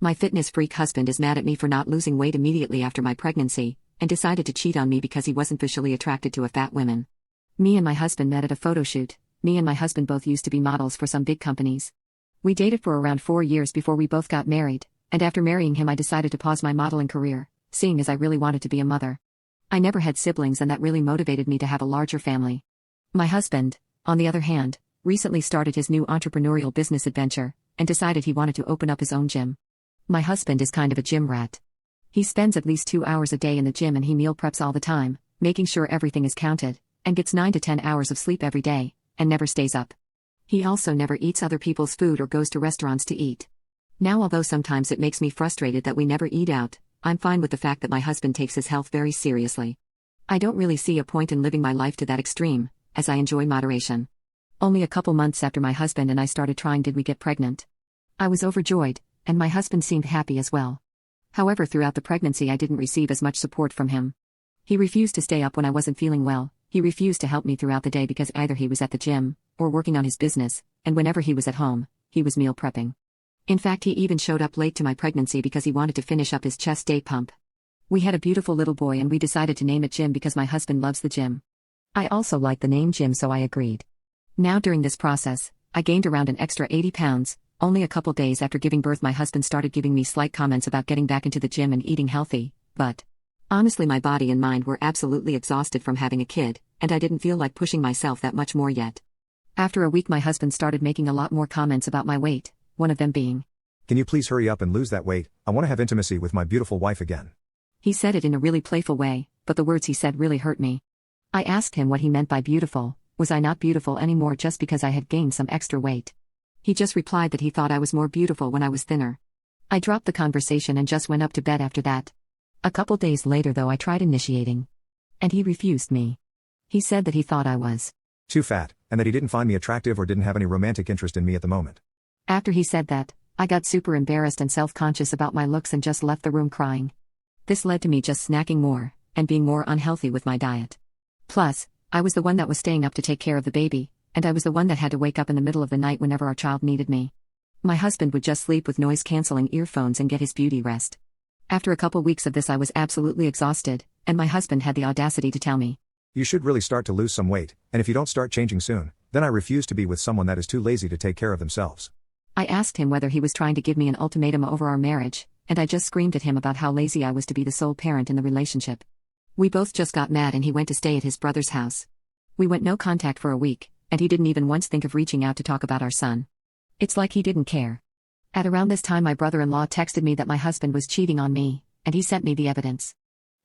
My fitness freak husband is mad at me for not losing weight immediately after my pregnancy, and decided to cheat on me because he wasn't physically attracted to a fat woman. Me and my husband met at a photo shoot. Me and my husband both used to be models for some big companies. We dated for around 4 years before we both got married, and after marrying him I decided to pause my modeling career, seeing as I really wanted to be a mother. I never had siblings and that really motivated me to have a larger family. My husband, on the other hand, recently started his new entrepreneurial business adventure, and decided he wanted to open up his own gym. My husband is kind of a gym rat. He spends at least 2 hours a day in the gym and he meal preps all the time, making sure everything is counted, and gets 9 to 10 hours of sleep every day, and never stays up. He also never eats other people's food or goes to restaurants to eat. Now, although sometimes it makes me frustrated that we never eat out, I'm fine with the fact that my husband takes his health very seriously. I don't really see a point in living my life to that extreme, as I enjoy moderation. Only a couple months after my husband and I started trying did we get pregnant. I was overjoyed, and my husband seemed happy as well. However, throughout the pregnancy I didn't receive as much support from him. He refused to stay up when I wasn't feeling well, he refused to help me throughout the day because either he was at the gym, or working on his business, and whenever he was at home, he was meal prepping. In fact, he even showed up late to my pregnancy because he wanted to finish up his chest day pump. We had a beautiful little boy and we decided to name it Jim because my husband loves the gym. I also like the name Jim, so I agreed. Now during this process, I gained around an extra 80 pounds. Only a couple days after giving birth my husband started giving me slight comments about getting back into the gym and eating healthy, but honestly my body and mind were absolutely exhausted from having a kid, and I didn't feel like pushing myself that much more yet. After a week my husband started making a lot more comments about my weight, one of them being, "Can you please hurry up and lose that weight? I want to have intimacy with my beautiful wife again." He said it in a really playful way, but the words he said really hurt me. I asked him what he meant by beautiful. Was I not beautiful anymore just because I had gained some extra weight? He just replied that he thought I was more beautiful when I was thinner. I dropped the conversation and just went up to bed after that. A couple days later though I tried initiating. And he refused me. He said that he thought I was too fat, and that he didn't find me attractive or didn't have any romantic interest in me at the moment. After he said that, I got super embarrassed and self-conscious about my looks and just left the room crying. This led to me just snacking more, and being more unhealthy with my diet. Plus, I was the one that was staying up to take care of the baby, and I was the one that had to wake up in the middle of the night whenever our child needed me. My husband would just sleep with noise-canceling earphones and get his beauty rest. After a couple weeks of this I was absolutely exhausted, and my husband had the audacity to tell me, "You should really start to lose some weight, and if you don't start changing soon, then I refuse to be with someone that is too lazy to take care of themselves." I asked him whether he was trying to give me an ultimatum over our marriage, and I just screamed at him about how lazy I was to be the sole parent in the relationship. We both just got mad and he went to stay at his brother's house. We went no contact for a week, and he didn't even once think of reaching out to talk about our son. It's like he didn't care. At around this time my brother-in-law texted me that my husband was cheating on me, and he sent me the evidence.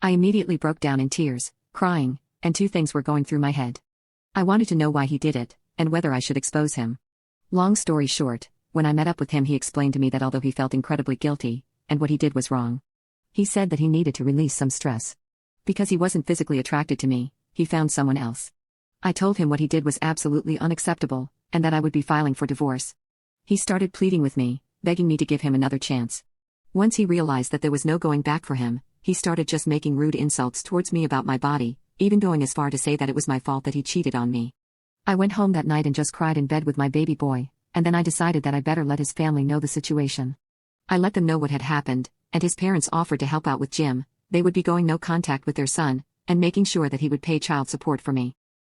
I immediately broke down in tears, crying, and 2 things were going through my head. I wanted to know why he did it, and whether I should expose him. Long story short, when I met up with him he explained to me that although he felt incredibly guilty, and what he did was wrong. He said that he needed to release some stress. Because he wasn't physically attracted to me, he found someone else. I told him what he did was absolutely unacceptable, and that I would be filing for divorce. He started pleading with me, begging me to give him another chance. Once he realized that there was no going back for him, he started just making rude insults towards me about my body, even going as far to say that it was my fault that he cheated on me. I went home that night and just cried in bed with my baby boy, and then I decided that I better let his family know the situation. I let them know what had happened, and his parents offered to help out with Jim. They would be going no contact with their son, and making sure that he would pay child support for me.